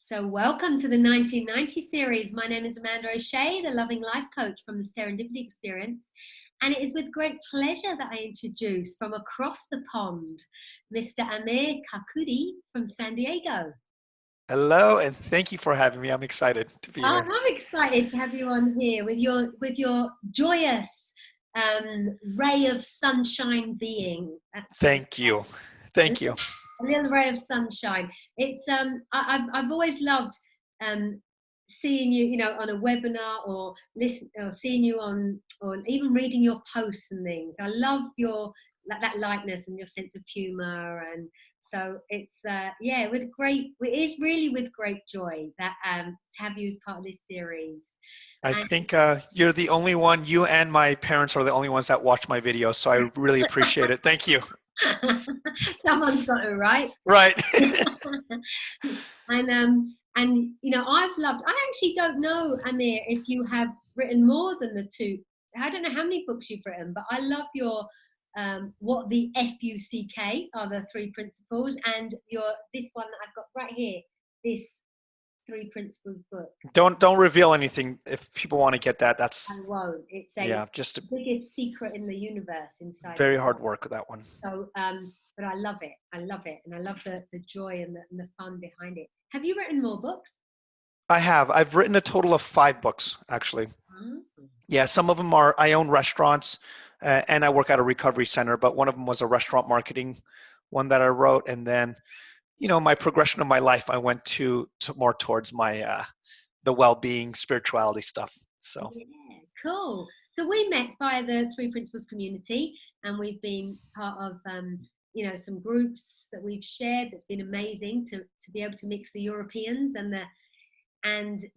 So, welcome to the 1990 series. My name is Amanda O'Shea, the loving life coach from the Serendipity Experience. And it is with great pleasure that I introduce from across the pond, Mr. Amir Karkouti from San Diego. Hello, and thank you for having me. I'm excited to be here. I'm excited to have you on here with your joyous ray of sunshine being. That's what it's Thank you. Thank you. a little ray of sunshine. It's I've always loved seeing you, on a webinar or listen or seeing you on or even reading your posts and things. I love your that lightness and your sense of humor, and so it's it is really with great joy that to have you as part of this series. I And think you're the only one, you and my parents are the only ones that watch my videos, so I really appreciate it. Thank you. someone's got it right. Right. And I've loved. I actually don't know, Amir, if you have written more than the two. I don't know how many books you've written, but I love your what the FUCK are the three principles, and your this one that I've got right here, this three principles book. Don't reveal anything if people want to get that. That's I won't. It's just the biggest secret in the universe inside. very hard work with that one. So, but I love it. I love it, and I love the joy and the fun behind it. Have you written more books? I have. I've written a total of 5 books, actually. Mm-hmm. Yeah, some of them are, I own restaurants and I work at a recovery center, but one of them was a restaurant marketing one that I wrote. And then, my progression of my life, I went to more towards my, the well-being, spirituality stuff. So, Yeah, cool. So we met via the Three Principles community, and we've been part of, some groups that we've shared. That's been amazing to be able to mix the Europeans and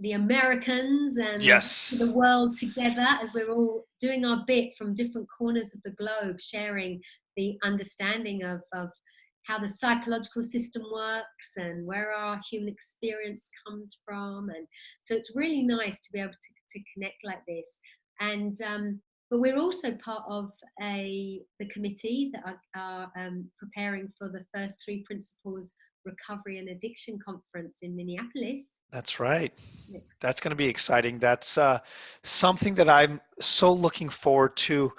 the Americans and yes, the world together, as we're all doing our bit from different corners of the globe, sharing the understanding of how the psychological system works and where our human experience comes from. And so it's really nice to be able to connect like this. And but we're also part of the committee that are preparing for the first Three Principles Recovery and Addiction Conference in Minneapolis. that's right. Next. That's going to be exciting. That's something that I'm so looking forward to.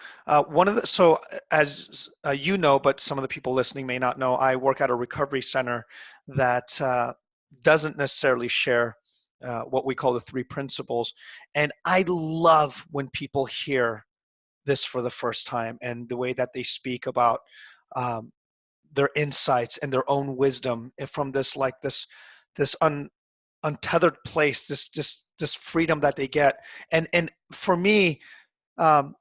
So as you know, but some of the people listening may not know, I work at a recovery center that doesn't necessarily share what we call the 3 principles. And I love when people hear this for the first time and the way that they speak about um, their insights and their own wisdom and from this untethered place, this freedom that they get. And for me, um,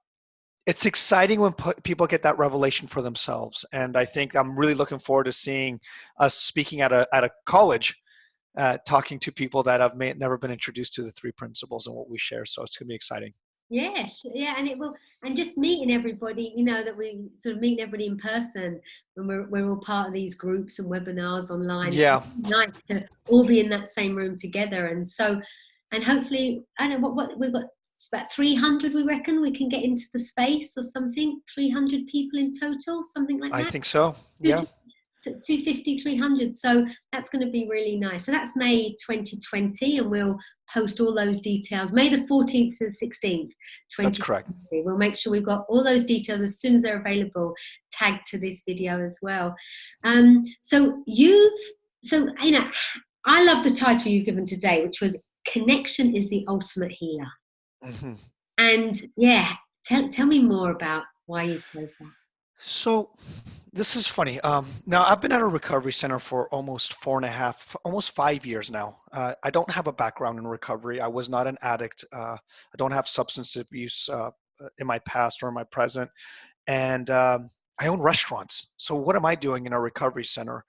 it's exciting when people get that revelation for themselves. And I think I'm really looking forward to seeing us speaking at a college, talking to people that have never been introduced to the 3 principles and what we share. So it's going to be exciting. Yes, yeah, and it will, and just meeting everybody, that we sort of meet everybody in person when we're all part of these groups and webinars online. Yeah. It's nice to all be in that same room together, and so, and hopefully, I don't know what we've got. It's about 300. We reckon we can get into the space or something. 300 people in total, something like I that. think so. Yeah. So 250, 300. So that's going to be really nice. So that's May 2020, and we'll post all those details. May the 14th to the 16th, 2020. That's correct. We'll make sure we've got all those details as soon as they're available, tagged to this video as well. So I love the title you've given today, which was "Connection is the Ultimate Healer." Mm-hmm. And yeah, tell me more about why you chose that. So this is funny. Now I've been at a recovery center for almost 4.5, almost 5 years now. I don't have a background in recovery. I was not an addict. I don't have substance abuse in my past or in my present. And I own restaurants. So what am I doing in a recovery center?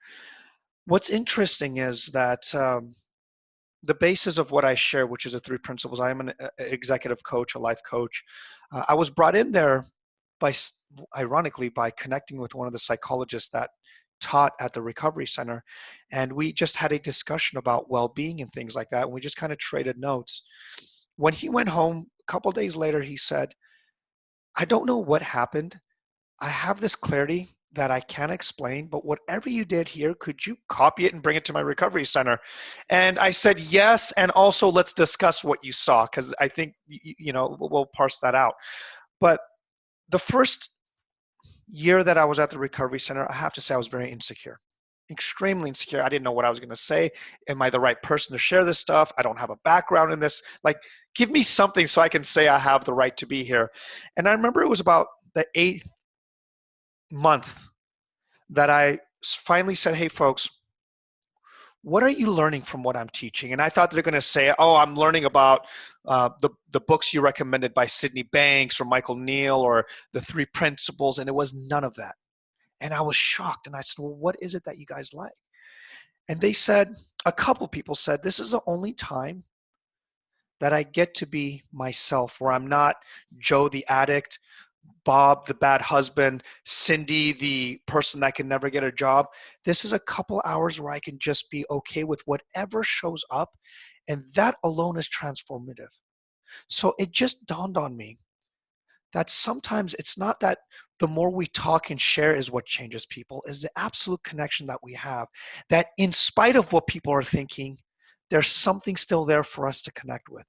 What's interesting is that the basis of what I share, which is the 3 principles, I am an executive coach, a life coach. I was brought in there ironically, by connecting with one of the psychologists that taught at the recovery center. And we just had a discussion about well-being and things like that. And we just kind of traded notes. When he went home, a couple of days later, he said, I don't know what happened. I have this clarity that I can't explain, but whatever you did here, could you copy it and bring it to my recovery center? And I said, yes. And also let's discuss what you saw, because I think, we'll parse that out. But the first year that I was at the recovery center, I have to say I was very insecure, extremely insecure. I didn't know what I was going to say. Am I the right person to share this stuff? I don't have a background in this. Like, give me something so I can say I have the right to be here. And I remember it was about the 8th month that I finally said, hey, folks, what are you learning from what I'm teaching? And I thought they're going to say, oh, I'm learning about the books you recommended by Sydney Banks or Michael Neal or the 3 principles. And it was none of that. And I was shocked. And I said, well, what is it that you guys like? And they said, a couple people said, this is the only time that I get to be myself, where I'm not Joe the addict, Bob the bad husband, Cindy the person that can never get a job. This is a couple hours where I can just be okay with whatever shows up. And that alone is transformative. So it just dawned on me that sometimes it's not that the more we talk and share is what changes people, is the absolute connection that we have, that in spite of what people are thinking, there's something still there for us to connect with.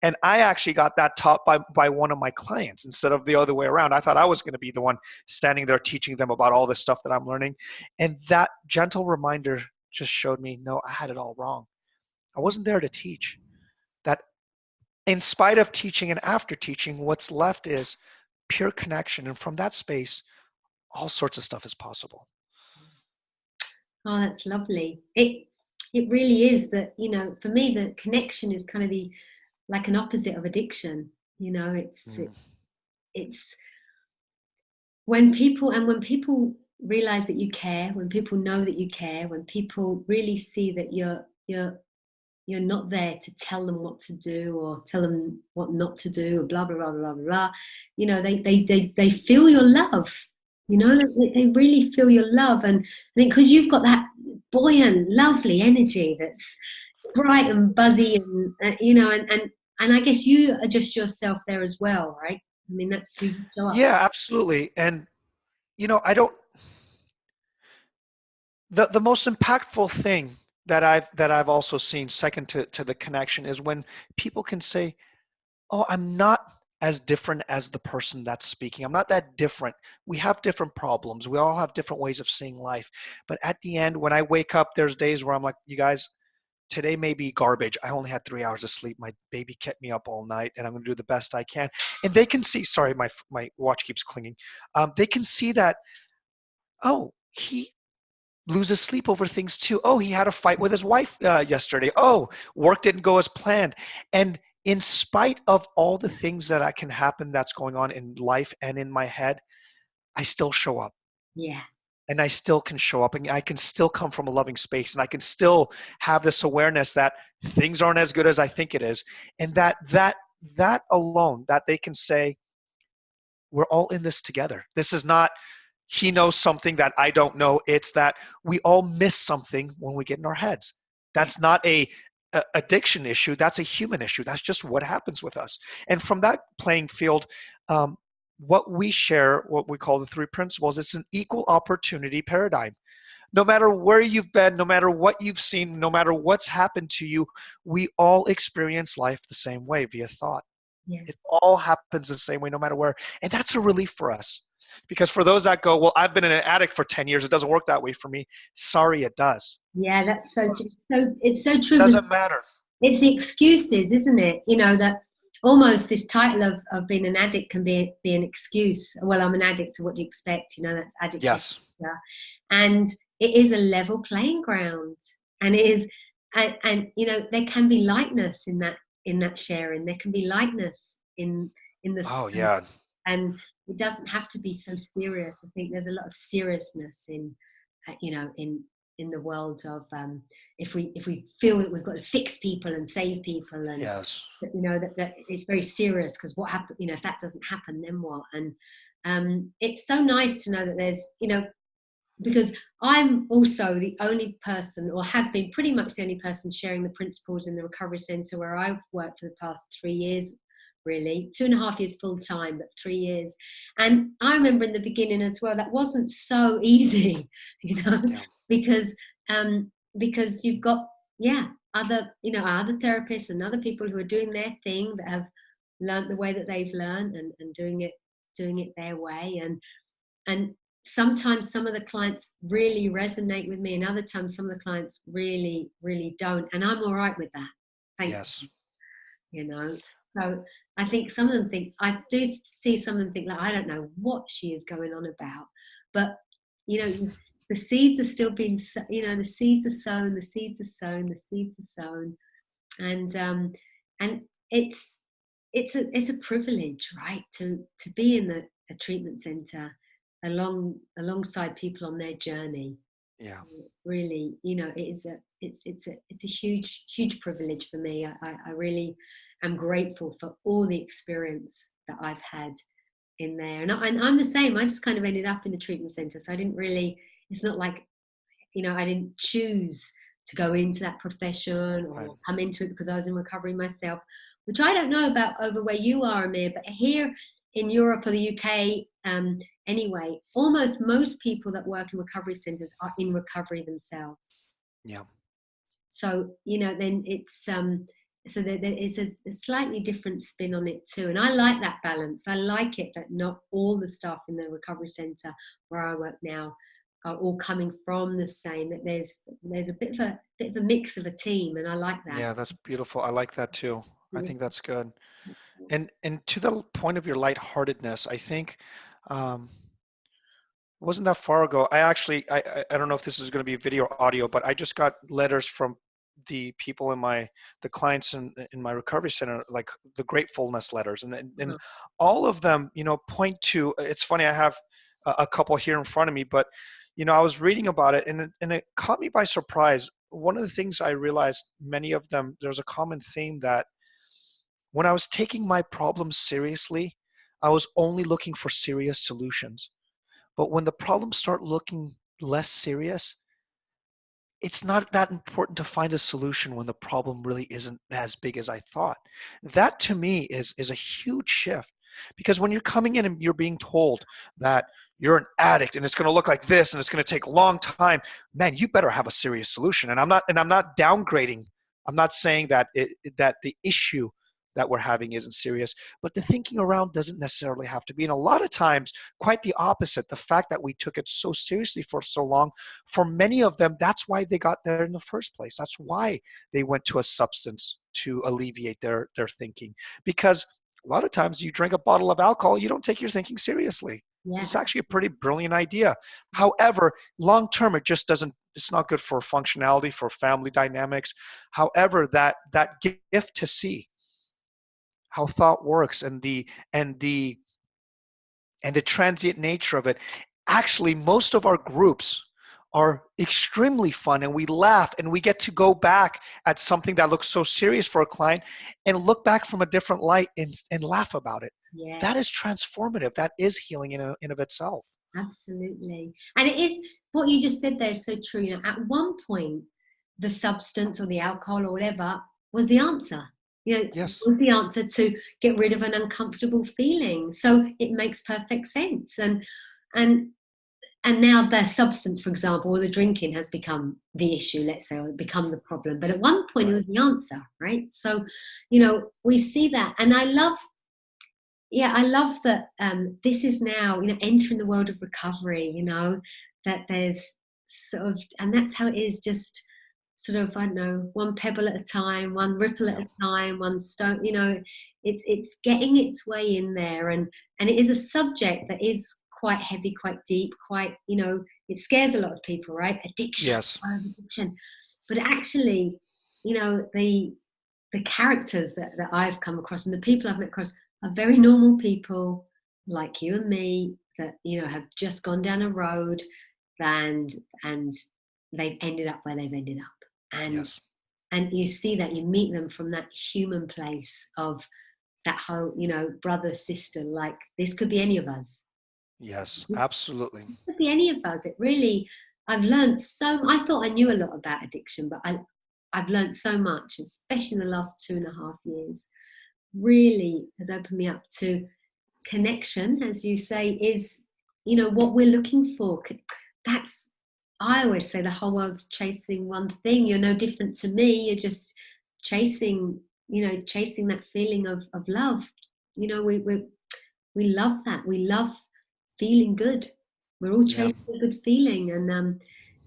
And I actually got that taught by one of my clients instead of the other way around. I thought I was going to be the one standing there teaching them about all this stuff that I'm learning. And that gentle reminder just showed me, no, I had it all wrong. I wasn't there to teach. That in spite of teaching and after teaching, what's left is pure connection. And from that space, all sorts of stuff is possible. Oh, that's lovely. It really is that, for me, the connection is kind of like an opposite of addiction. It's when people realize that you care, when people know that you care, when people really see that you're not there to tell them what to do or tell them what not to do or blah blah blah blah blah. They feel your love. They really feel your love, and I think because you've got that buoyant, lovely energy that's bright and buzzy, and and I guess you adjust yourself there as well, right? I mean, that's who you show up. Yeah, absolutely. And I don't. The most impactful thing that I've also seen, second to the connection, is when people can say, oh, I'm not as different as the person that's speaking. I'm not that different. We have different problems. We all have different ways of seeing life. But at the end, when I wake up, there's days where I'm like, you guys, today may be garbage. I only had 3 hours of sleep. My baby kept me up all night, and I'm going to do the best I can. And they can see, sorry, my watch keeps clinging. They can see that, oh, he loses sleep over things too. Oh, he had a fight with his wife yesterday. Oh, work didn't go as planned. And in spite of all the things that can happen that's going on in life and in my head, I still show up. Yeah. And I still can show up, and I can still come from a loving space, and I can still have this awareness that things aren't as good as I think it is. And that alone, that they can say, we're all in this together. This is not, he knows something that I don't know. It's that we all miss something when we get in our heads. That's not a addiction issue. That's a human issue. That's just what happens with us. And from that playing field, what we share, what we call the 3 principles, it's an equal opportunity paradigm. No matter where you've been, no matter what you've seen, no matter what's happened to you, we all experience life the same way via thought. Yeah. It all happens the same way, no matter where. And that's a relief for us. Because for those that go, well, I've been an addict for 10 years. It doesn't work that way for me. Sorry, it does. Yeah, that's it's so true. It doesn't matter. It's the excuses, isn't it? That almost this title of being an addict can be an excuse. Well, I'm an addict, so what do you expect? That's addict. Yes. Yeah. And it is a level playing ground. And it is, and there can be lightness in that sharing. There can be lightness in the Oh, yeah. And it doesn't have to be so serious. I think there's a lot of seriousness in the world of if we feel that we've got to fix people and save people, and yes, that it's very serious, because what happens, if that doesn't happen, then what? And it's so nice to know that there's because I'm also the only person, or have been pretty much the only person, sharing the principles in the recovery centre where I've worked for the past 3 years really. 2.5 years full time, but 3 years. And I remember in the beginning as well, that wasn't so easy, you know, Yeah. because because you've got, yeah, other, you know, other therapists and other people who are doing their thing, that have learned the way that they've learned, and doing it their way. And sometimes some of the clients really resonate with me, and other times some of the clients really, really don't. And I'm all right with that. Thank Yes. you, you know. So I think some of them think, I do see some of them think, like, I don't know what she is going on about. But, you know, the seeds are still being, you know, the seeds are sown, the seeds are sown, the seeds are sown. And it's it's a privilege, right, to be in a treatment center alongside people on their journey. Yeah. Really, you know, it is a it's a huge privilege for me. I really am grateful for all the experience that I've had in there. And I'm the same. I just kind of ended up in the treatment center, so I didn't really, it's not like, you know, I didn't choose to go into that profession Right. or come into it because I was in recovery myself, which I don't know about over where you are, Amir, but here in Europe or the UK, anyway, almost most people that work in recovery centres are in recovery themselves. Yeah. So, you know, then it's so there is a slightly different spin on it too. And I like that balance. I like it that not all the staff in the recovery centre where I work now are all coming from the same, that there's a bit of a mix of a team, and I like that. Yeah, that's beautiful. I like that too. I Yes. think that's good. And to the point of your lightheartedness, I think um, it wasn't that far ago. I actually, I don't know if this is going to be video or audio, but I just got letters from the people in the clients in my recovery center, like the gratefulness letters, and Uh-huh. all of them, you know, point to. It's funny. I have a couple here in front of me, but you know, I was reading about it, and it caught me by surprise. One of the things I realized, many of them, there's a common theme that when I was taking my problems seriously, I was only looking for serious solutions. But when the problems start looking less serious, it's not that important to find a solution when the problem really isn't as big as I thought. That to me is a huge shift, because when you're coming in and you're being told that you're an addict and it's going to look like this and it's going to take a long time, man, you better have a serious solution. And I'm not downgrading. I'm not saying that that the issue that we're having isn't serious, but the thinking around doesn't necessarily have to be. And a lot of times, quite the opposite. The fact that we took it so seriously for so long, for many of them, that's why they got there in the first place. That's why they went to a substance to alleviate their thinking. Because a lot of times you drink a bottle of alcohol, you don't take your thinking seriously. Yeah. It's actually a pretty brilliant idea. However, long term, it just doesn't, it's not good for functionality, for family dynamics. However, that gift to see how thought works, and the and the transient nature of it. Actually, most of our groups are extremely fun, and we laugh, and we get to go back at something that looks so serious for a client and look back from a different light, and laugh about it. Yeah. That is transformative. That is healing in of itself. Absolutely. And it is, what you just said there is so true. You know, at one point, the substance or the alcohol or whatever was the answer. You know, Yes. was the answer to get rid of an uncomfortable feeling. So it makes perfect sense. And and now the substance, for example, or the drinking has become the issue, let's say, or become the problem. But at one point it Right. was the answer, right? So, you know, we see that. And I love, yeah, I love that this is now, you know, entering the world of recovery, you know, that there's sort of, and that's how it is, just sort of, I don't know, one pebble at a time, one ripple at Yeah. a time, one stone, you know, it's getting its way in there. And it is a subject that is quite heavy, quite deep, quite, you know, it scares a lot of people, right? Addiction, Yes. addiction. But actually, you know, the characters that I've come across and the people I've met across are very normal people like you and me, that, you know, have just gone down a road, and and they've ended up where they've ended up. Yes. And you see that, you meet them from that human place of that whole, you know, brother, sister, like this could be any of us. Yes. Absolutely. It could be any of us. It really, I've learned so, I thought I knew a lot about addiction, but I've learned so much, especially in the last 2.5 years. really has opened me up to connection, as you say, is, you know, what we're looking for. That's, I always say the whole world's chasing one thing. You're no different to me. You're just chasing, you know, chasing that feeling of love. You know, we love that. We love feeling good. We're all Yeah. chasing a good feeling,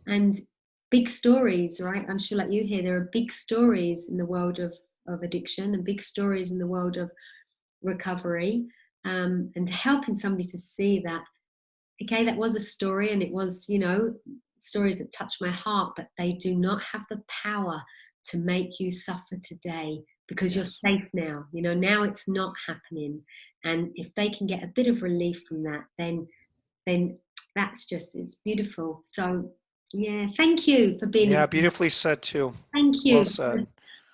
and big stories, right? I'm sure, like you here, there are big stories in the world of addiction, and big stories in the world of recovery, and helping somebody to see that, okay, that was a story, and it was, you know, stories that touch my heart, but they do not have the power to make you suffer today, because you're Yes. safe now. You know, now it's not happening, and if they can get a bit of relief from that, then that's just, it's beautiful. So yeah, thank you for being Yeah, here. beautifully said too. Thank Well you. said.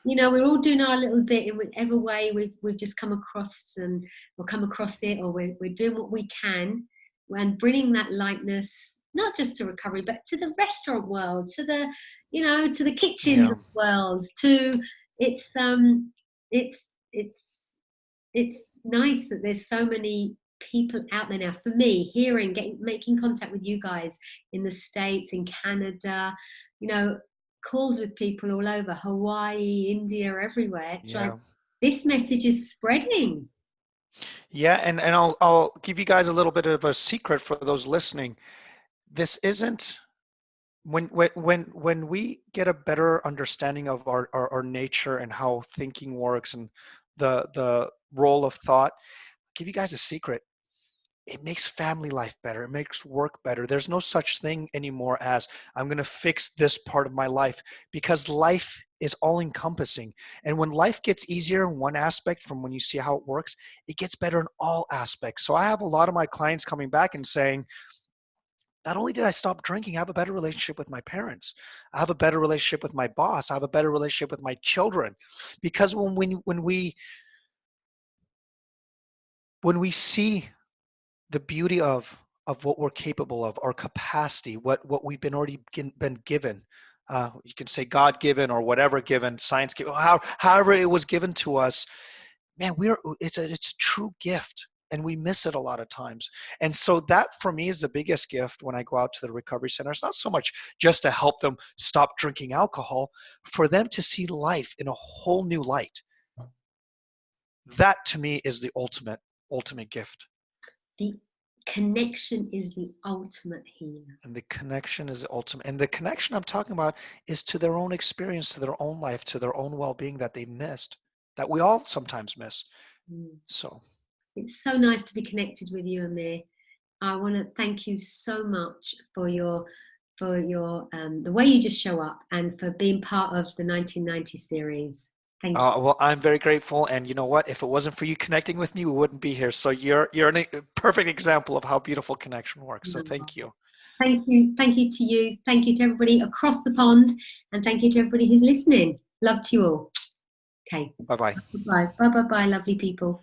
You know, we're all doing our little bit in whatever way we've just come across, and we'll come across it, or we're doing what we can, and bringing that lightness not just to recovery, but to the restaurant world, to the, you know, to the kitchens Yeah. of the world, to, it's it's it's it's nice that there's so many people out there now. For me, hearing, getting, making contact with you guys in the States, in Canada, you know, calls with people all over, Hawaii, India, everywhere. It's like Yeah. this message is spreading. Yeah, and I'll give you guys a little bit of a secret for those listening. This isn't when we get a better understanding of our nature and how thinking works and the role of thought. I'll give you guys a secret. It makes family life better. It makes work better. There's no such thing anymore as I'm going to fix this part of my life, because life is all encompassing. And when life gets easier in one aspect from when you see how it works, it gets better in all aspects. So I have a lot of my clients coming back and saying, not only did I stop drinking, I have a better relationship with my parents. I have a better relationship with my boss. I have a better relationship with my children. Because when we see the beauty of what we're capable of, our capacity, what we've been already been given. You can say God given or whatever given, science given, however it was given to us. Man, it's a true gift, and we miss it a lot of times. And so that for me is the biggest gift when I go out to the recovery center. It's not so much just to help them stop drinking alcohol, for them to see life in a whole new light. That to me is the ultimate gift. The connection is the ultimate healer. And the connection is the ultimate. And the connection I'm talking about is to their own experience, to their own life, to their own well-being that they missed, that we all sometimes miss. Mm. So, It's so nice to be connected with you, Amir. I want to thank you so much for your the way you just show up, and for being part of the 1990 series. Thank you. well, I'm very grateful. And you know what? If it wasn't for you connecting with me, we wouldn't be here. So you're a perfect example of how beautiful connection works. So thank you. Thank you. Thank you to you. Thank you to everybody across the pond. And thank you to everybody who's listening. Love to you all. Okay. Bye bye. Bye. Bye bye bye, lovely people.